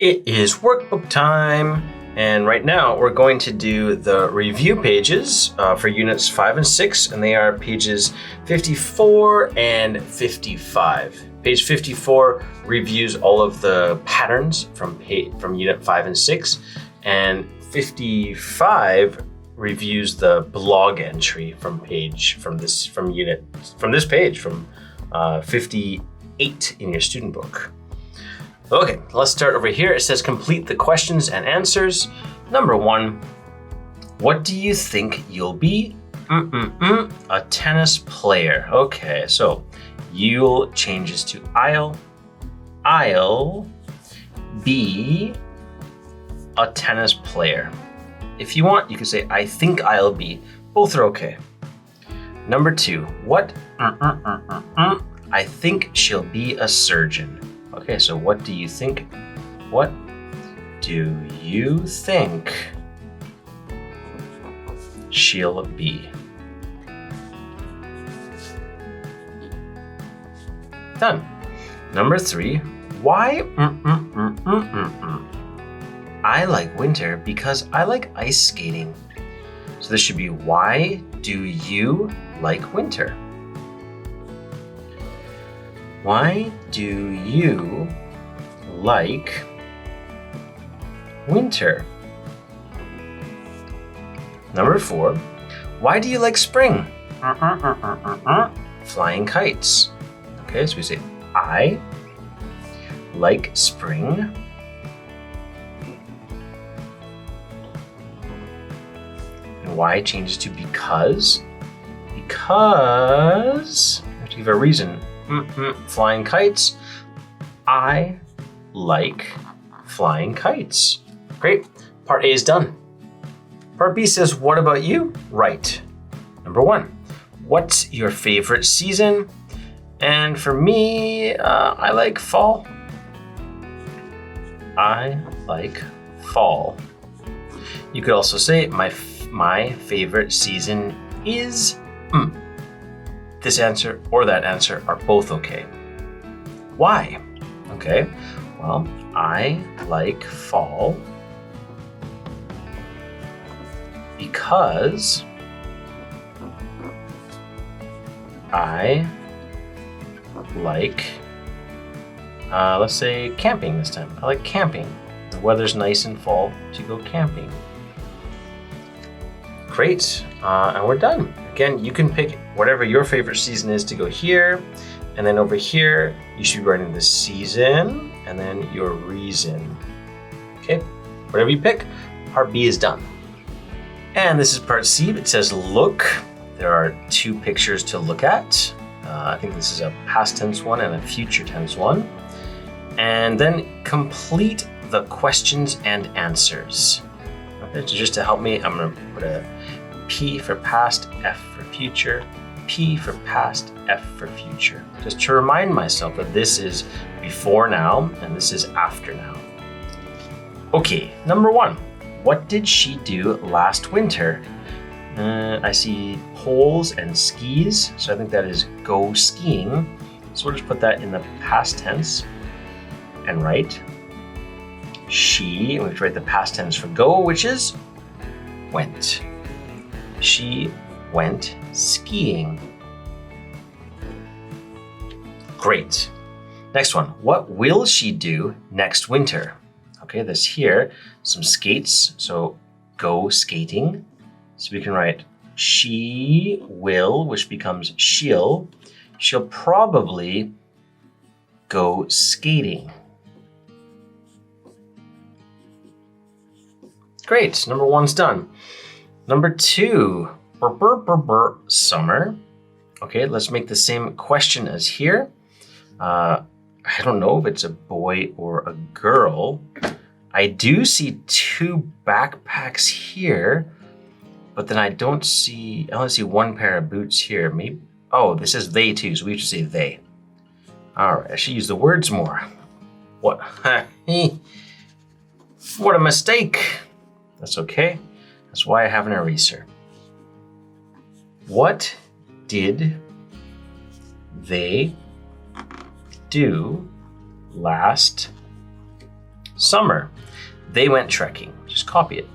It is workbook time, and right now we're going to do the review pages for units 5 and 6, and they are pages 54 and 55. Page 54 reviews all of the patterns from unit 5 and 6, and 55 reviews the blog entry from this page 58 in your student book. Okay, let's start over here. It says complete the questions and answers. Number 1, what do you think you'll be? A tennis player. Okay, so you'll changes to I'll be a tennis player. If you want, you can say I think I'll be. Both are okay. Number 2, what? I think she'll be a surgeon. Okay, so what do you think? What do you think she'll be? Done. Number 3, why? I like winter because I like ice skating. So this should be why do you like winter? Why do you like winter? Number 4, why do you like spring? Flying kites. Okay, so we say I like spring and why changes to because. Because we have to give a reason. Flying kites. I like flying kites. Great. Part A is done. Part B says, what about you? Right. Number 1, what's your favorite season? And for me, I like fall. I like fall. You could also say my favorite season is This answer or that answer are both okay. Why? Okay, well, I like fall because I like, let's say camping this time. I like camping. The weather's nice in fall to go camping. Great, and we're done. Again, you can pick whatever your favorite season is to go here, and then over here, you should be writing the season and then your reason. Okay, whatever you pick, part B is done. And this is part C. It says look. There are 2 pictures to look at. I think this is a past tense one and a future tense one. And then complete the questions and answers. Okay, so just to help me, I'm gonna put a P for past, F for future, P for past, F for future. Just to remind myself that this is before now and this is after now. Okay, number 1, what did she do last winter? I see poles and skis, so I think that is go skiing. So we'll just put that in the past tense and write she, and we have to write the past tense for go, which is went. She went skiing. Great. Next one, what will she do next winter? Okay, this here, some skates, so go skating. So we can write she will, which becomes she'll. She'll probably go skating. Great, number 1's done. Number 2, summer. Okay, let's make the same question as here. I don't know if it's a boy or a girl. I do see 2 backpacks here, but then I only see 1 pair of boots here. Maybe, oh, this is they too, so we have to say they. All right, I should use the words more. What? What a mistake. That's okay. That's why I have an eraser. What did they do last Summer. They went trekking. Just copy it.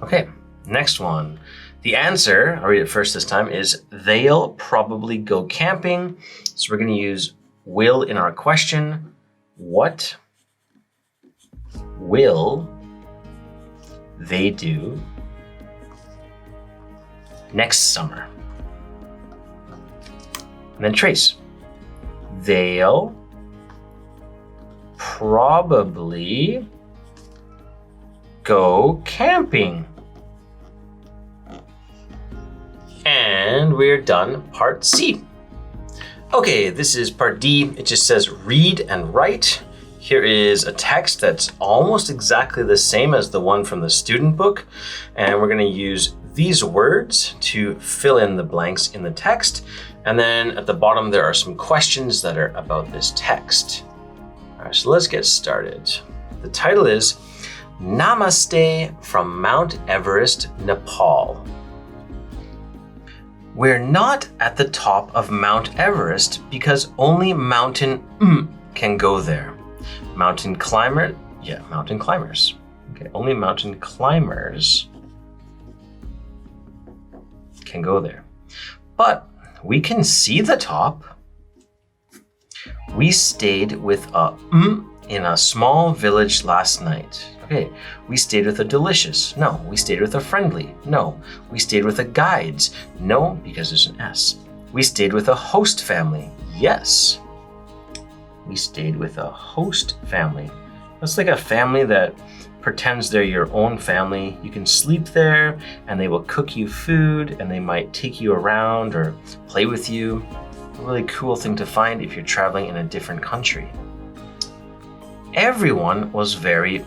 Okay, next one. The answer, I'll read it first this time, is they'll probably go camping. So we're going to use will in our question. What will they do next summer? And then trace. They'll probably go camping. And we're done part C. Okay, this is part D. It just says read and write. Here is a text that's almost exactly the same as the one from the student book. And we're going to use these words to fill in the blanks in the text. And then at the bottom, there are some questions that are about this text. All right, so let's get started. The title is Namaste from Mount Everest, Nepal. We're not at the top of Mount Everest because only mountain can go there. Mountain climbers. Okay, only mountain climbers can go there. But we can see the top. We stayed with a in a small village last night. Okay, we stayed with a delicious. No, we stayed with a friendly. No, we stayed with a guides. No, because there's an S. We stayed with a host family. Yes. We stayed with a host family. That's like a family that pretends they're your own family. You can sleep there and they will cook you food and they might take you around or play with you. A really cool thing to find if you're traveling in a different country. Everyone was very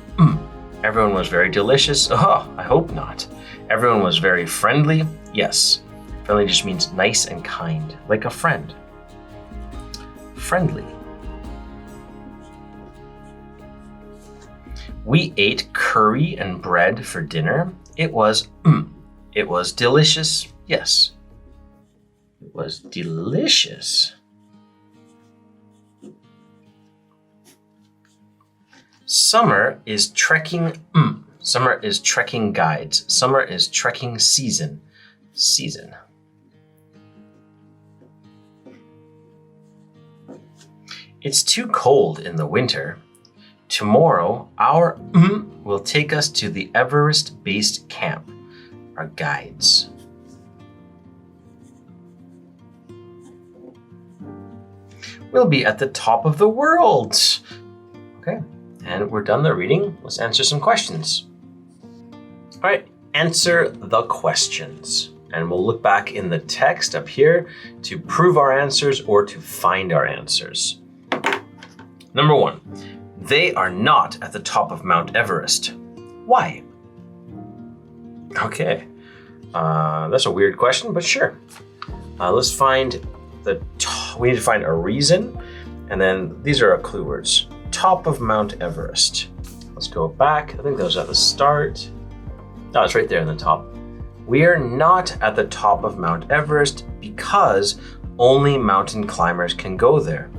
Everyone was very delicious. Oh, I hope not. Everyone was very friendly. Yes. Friendly just means nice and kind, like a friend. Friendly. We ate curry and bread for dinner. It was delicious. Yes. It was delicious. Summer is trekking. Summer is trekking guides. Summer is trekking season. Season. It's too cold in the winter. Tomorrow, our will take us to the Everest Base Camp. Our guides. We'll be at the top of the world. Okay. And we're done the reading. Let's answer some questions. All right, answer the questions. And we'll look back in the text up here to prove our answers or to find our answers. Number 1, they are not at the top of Mount Everest. Why? Okay, that's a weird question, but sure. Let's find we need to find a reason. And then these are our clue words. Top of Mount Everest. Let's go back. I think that was at the start. No, it's right there in the top. We are not at the top of Mount Everest because only mountain climbers can go there.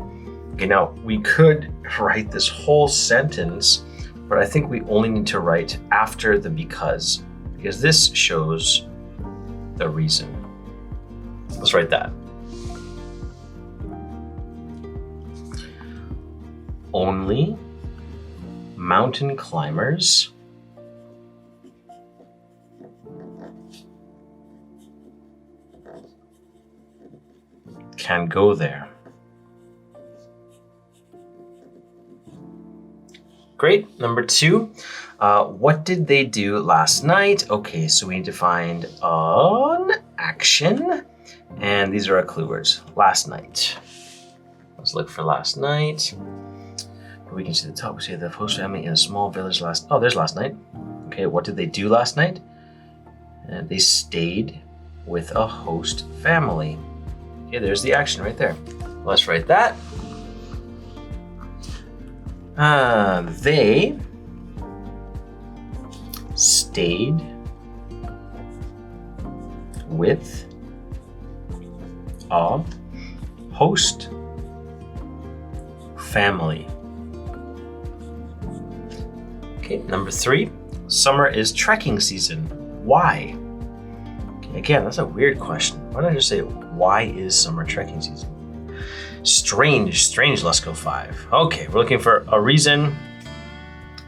Okay, now we could write this whole sentence, but I think we only need to write after the because this shows the reason. Let's write that. Only mountain climbers can go there. Great. Number 2, what did they do last night? Okay, so we need to find an action, and these are our clue words. Last night. Let's look for last night. We can see the top. We see the host family in a small village there's last night. Okay, what did they do last night? And they stayed with a host family. Okay, there's the action right there. Let's write that. They stayed with a host family. Okay, number 3, summer is trekking season. Why? Okay, again, that's a weird question. Why don't I just say, why is summer trekking season? Strange, let's go 5. Okay, we're looking for a reason,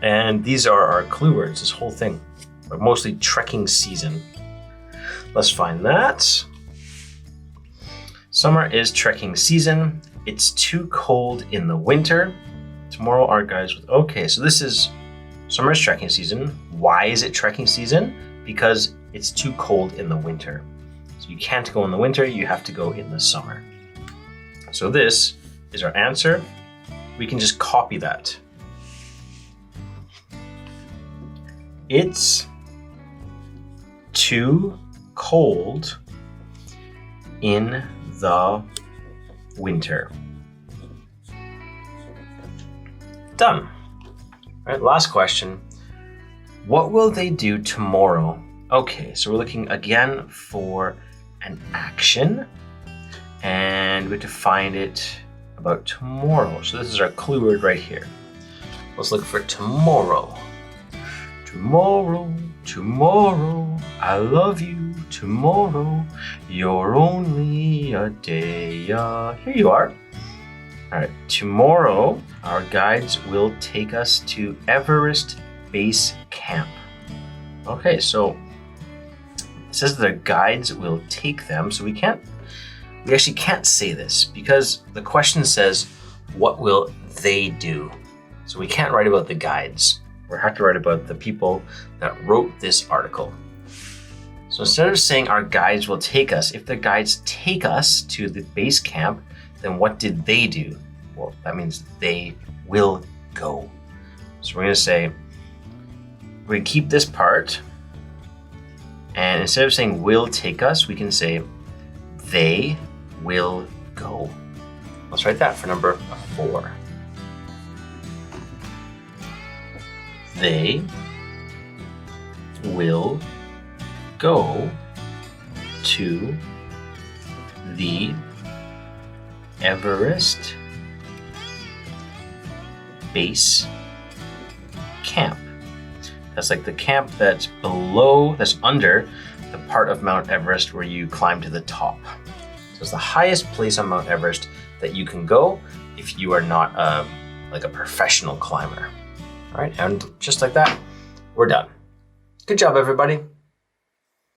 and these are our clue words, this whole thing, but mostly trekking season. Let's find that. Summer is trekking season. It's too cold in the winter. Tomorrow our guides with, okay, so this is summer is trekking season. Why is it trekking season? Because it's too cold in the winter. So you can't go in the winter, you have to go in the summer. So this is our answer. We can just copy that. It's too cold in the winter. Done. All right, last question. What will they do tomorrow? Okay, so we're looking again for an action, and we have to find it about tomorrow. So this is our clue word right here. Let's look for tomorrow. Tomorrow, tomorrow, I love you. Tomorrow, you're only a day. Here you are. All right, tomorrow, our guides will take us to Everest Base Camp. Okay, so it says that our guides will take them, so we actually can't say this because the question says, what will they do? So we can't write about the guides. We have to write about the people that wrote this article. So instead of saying our guides will take us, if the guides take us to the base camp, then what did they do? Well, that means they will go. So we're going to keep this part, and instead of saying will take us, we can say they will go. Let's write that for number 4. They will go to the Everest Base Camp. That's like the camp that's under the part of Mount Everest where you climb to the top. So it's the highest place on Mount Everest that you can go if you are not like a professional climber. All right, and just like that, we're done. Good job, everybody.